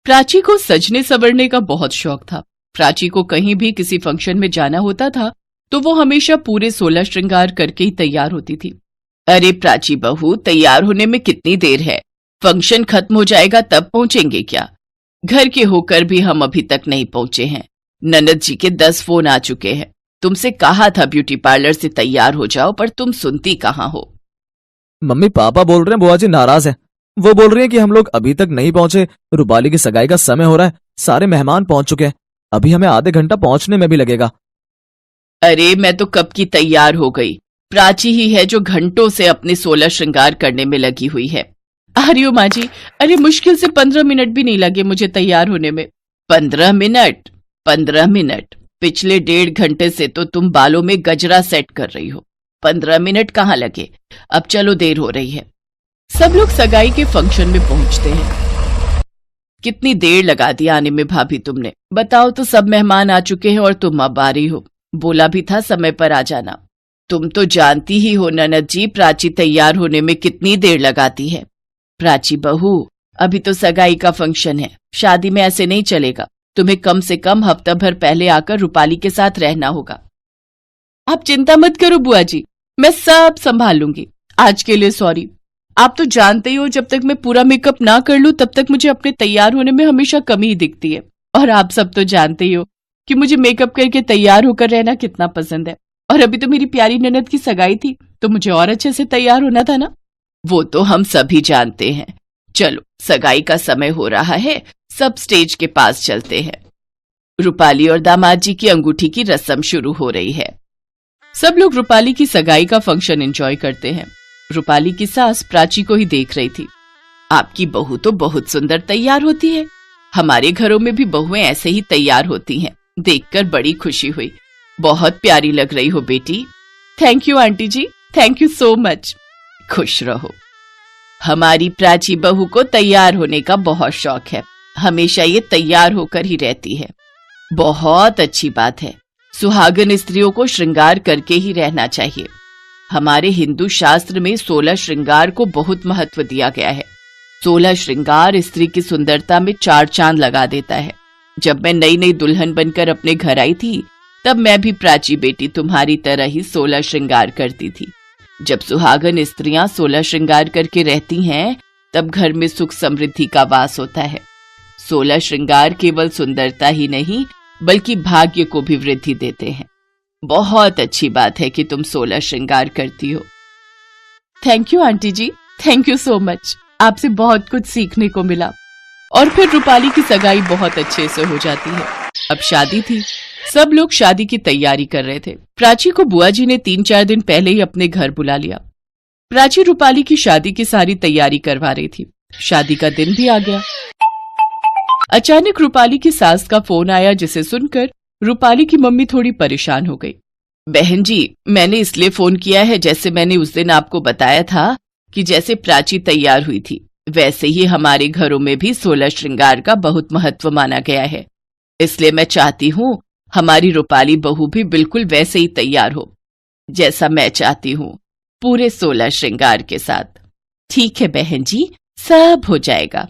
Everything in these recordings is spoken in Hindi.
प्राची को सजने संवरने का बहुत शौक था। प्राची को कहीं भी किसी फंक्शन में जाना होता था तो वो हमेशा पूरे 16 श्रृंगार करके ही तैयार होती थी। अरे प्राची बहू, तैयार होने में कितनी देर है? फंक्शन खत्म हो जाएगा तब पहुंचेंगे क्या? घर के होकर भी हम अभी तक नहीं पहुंचे हैं। ननद जी के 10 फोन आ चुके हैं। तुमसे कहा था ब्यूटी पार्लर से तैयार हो जाओ, पर तुम सुनती कहाँ हो। मम्मी पापा बोल रहे हैं बुआ जी नाराज है। वो बोल रही है कि हम लोग अभी तक नहीं पहुंचे, रूपाली की सगाई का समय हो रहा है, सारे मेहमान पहुंच चुके हैं, अभी हमें आधे घंटा पहुंचने में भी लगेगा। अरे मैं तो कब की तैयार हो गई। प्राची ही है जो घंटों से अपने 16 श्रृंगार करने में लगी हुई है। अरे माँ जी, अरे मुश्किल से 15 मिनट भी नहीं लगे मुझे तैयार होने में। 15 मिनट? 15 मिनट? पिछले 1.5 घंटे से तो तुम बालों में गजरा सेट कर रही हो। 15 मिनट कहाँ लगे? अब चलो, देर हो रही है। सब लोग सगाई के फंक्शन में पहुंचते हैं। कितनी देर लगा दी आने में भाभी तुमने? बताओ तो, सब मेहमान आ चुके हैं और तुम अब आ रही हो। बोला भी था समय पर आ जाना। तुम तो जानती ही हो ननद जी, प्राची तैयार होने में कितनी देर लगाती है। प्राची बहू, अभी तो सगाई का फंक्शन है, शादी में ऐसे नहीं चलेगा। तुम्हें कम से कम हफ्ता भर पहले आकर रूपाली के साथ रहना होगा। आप चिंता मत करो बुआ जी, मैं सब संभाल लूंगी। आज के लिए सॉरी। आप तो जानते ही हो, जब तक मैं पूरा मेकअप ना कर लूं तब तक मुझे अपने तैयार होने में हमेशा कमी ही दिखती है। और आप सब तो जानते ही हो कि मुझे मेकअप करके तैयार होकर रहना कितना पसंद है। और अभी तो मेरी प्यारी ननद की सगाई थी तो मुझे और अच्छे से तैयार होना था ना। वो तो हम सभी जानते हैं। चलो, सगाई का समय हो रहा है, सब स्टेज के पास चलते हैं। रूपाली और दामाद जी की अंगूठी की रस्म शुरू हो रही है। सब लोग रूपाली की सगाई का फंक्शन एंजॉय करते हैं। रूपाली की सास प्राची को ही देख रही थी। आपकी बहू तो बहुत सुंदर तैयार होती है। हमारे घरों में भी बहुएं ऐसे ही तैयार होती हैं। देखकर बड़ी खुशी हुई। बहुत प्यारी लग रही हो बेटी। Thank you aunty ji, thank you so much. खुश रहो। हमारी प्राची बहू को तैयार होने का बहुत शौक है। हमेशा ये तैयार होकर ही रहती है। बहुत अच्छी बात है। सुहागन स्त्रियों को श्रृंगार करके ही रहना चाहिए। हमारे हिंदू शास्त्र में 16 श्रृंगार को बहुत महत्व दिया गया है। 16 श्रृंगार स्त्री की सुंदरता में 4 चांद लगा देता है। जब मैं नई नई दुल्हन बनकर अपने घर आई थी तब मैं भी प्राची बेटी तुम्हारी तरह ही 16 श्रृंगार करती थी। जब सुहागन स्त्रियां 16 श्रृंगार करके रहती हैं तब घर में सुख समृद्धि का वास होता है। 16 श्रृंगार केवल सुंदरता ही नहीं बल्कि भाग्य को भी वृद्धि देते हैं। बहुत अच्छी बात है कि तुम 16 श्रृंगार करती हो। Thank you aunty ji, thank you so much. आपसे बहुत कुछ सीखने को मिला। और फिर रूपाली की सगाई बहुत अच्छे से हो जाती है। अब शादी थी। सब लोग शादी की तैयारी कर रहे थे। प्राची को बुआ जी ने 3-4 दिन पहले ही अपने घर बुला लिया। प्राची रूपाली की शादी की सारी तैयारी करवा रही थी। शादी का दिन भी आ गया। अचानक रूपाली की सास का फोन आया, जिसे सुनकर रूपाली की मम्मी थोड़ी परेशान हो गई। बहन जी, मैंने इसलिए फोन किया है, जैसे मैंने उस दिन आपको बताया था कि जैसे प्राची तैयार हुई थी वैसे ही हमारे घरों में भी 16 श्रृंगार का बहुत महत्व माना गया है। इसलिए मैं चाहती हूँ हमारी रूपाली बहू भी बिल्कुल वैसे ही तैयार हो जैसा मैं चाहती हूँ, पूरे 16 श्रृंगार के साथ। ठीक है बहन जी, सब हो जाएगा।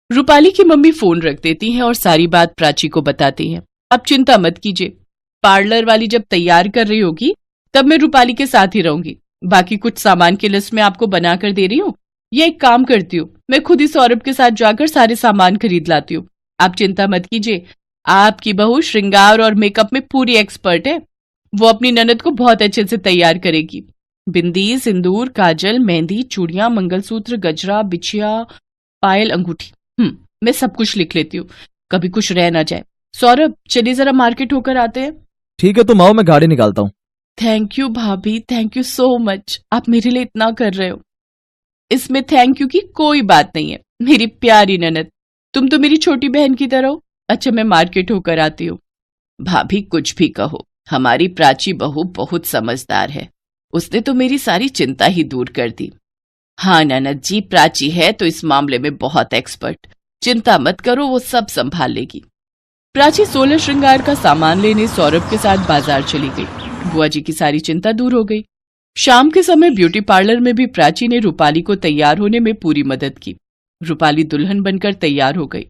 रूपाली की मम्मी फोन रख देती हैं और सारी बात प्राची को बताती हैं। अब चिंता मत कीजिए, पार्लर वाली जब तैयार कर रही होगी तब मैं रूपाली के साथ ही रहूंगी। बाकी कुछ सामान की लिस्ट मैं आपको बना कर दे रही हूँ। ये एक काम करती हूँ, मैं खुद ही सौरभ के साथ जाकर सारे सामान खरीद लाती हूँ। आप चिंता मत कीजिए, आपकी बहू श्रृंगार और मेकअप में पूरी एक्सपर्ट है। वो अपनी ननद को बहुत अच्छे से तैयार करेगी। बिंदी, सिंदूर, काजल, मेहंदी, चूड़ियां, मंगलसूत्र, गजरा, बिछिया, पायल, अंगूठी। मैं सब कुछ लिख लेती हूँ, कभी कुछ रह ना जाए। सौरभ, चलिए जरा मार्केट होकर आते हैं। ठीक है, तुम आओ, मैं गाड़ी निकालता हूँ। थैंक यू भाभी, थैंक यू सो मच। आप मेरे लिए इतना कर रहे हो। इसमें थैंक यू की कोई बात नहीं है मेरी प्यारी ननद, तुम तो मेरी छोटी बहन की तरह हो। अच्छा, मैं मार्केट होकर आती हूँ। भाभी कुछ भी कहो, हमारी प्राची बहू बहुत समझदार है। उसने तो मेरी सारी चिंता ही दूर कर दी। हाँ ननद जी, प्राची है तो इस मामले में बहुत एक्सपर्ट। चिंता मत करो, वो सब संभाल लेगी। प्राची 16 श्रृंगार का सामान लेने सौरभ के साथ बाजार चली गई। बुआ जी की सारी चिंता दूर हो गई। शाम के समय ब्यूटी पार्लर में भी प्राची ने रूपाली को तैयार होने में पूरी मदद की। रूपाली दुल्हन बनकर तैयार हो गई।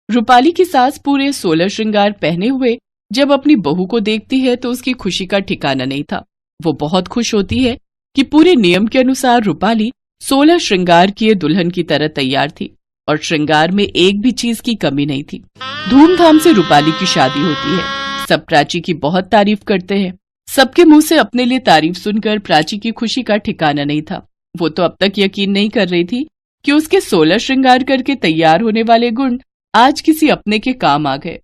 रूपाली की सास पूरे 16 श्रृंगार पहने हुए जब अपनी बहू को देखती है तो उसकी खुशी का ठिकाना नहीं था। वो बहुत खुश होती है कि पूरे नियम के अनुसार रूपाली 16 श्रृंगार किए दुल्हन की तरह तैयार थी और श्रृंगार में एक भी चीज की कमी नहीं थी। धूमधाम से रूपाली की शादी होती है। सब प्राची की बहुत तारीफ करते हैं। सबके मुंह से अपने लिए तारीफ सुनकर प्राची की खुशी का ठिकाना नहीं था। वो तो अब तक यकीन नहीं कर रही थी कि उसके 16 श्रृंगार करके तैयार होने वाले गुण आज किसी अपने के काम आ गए।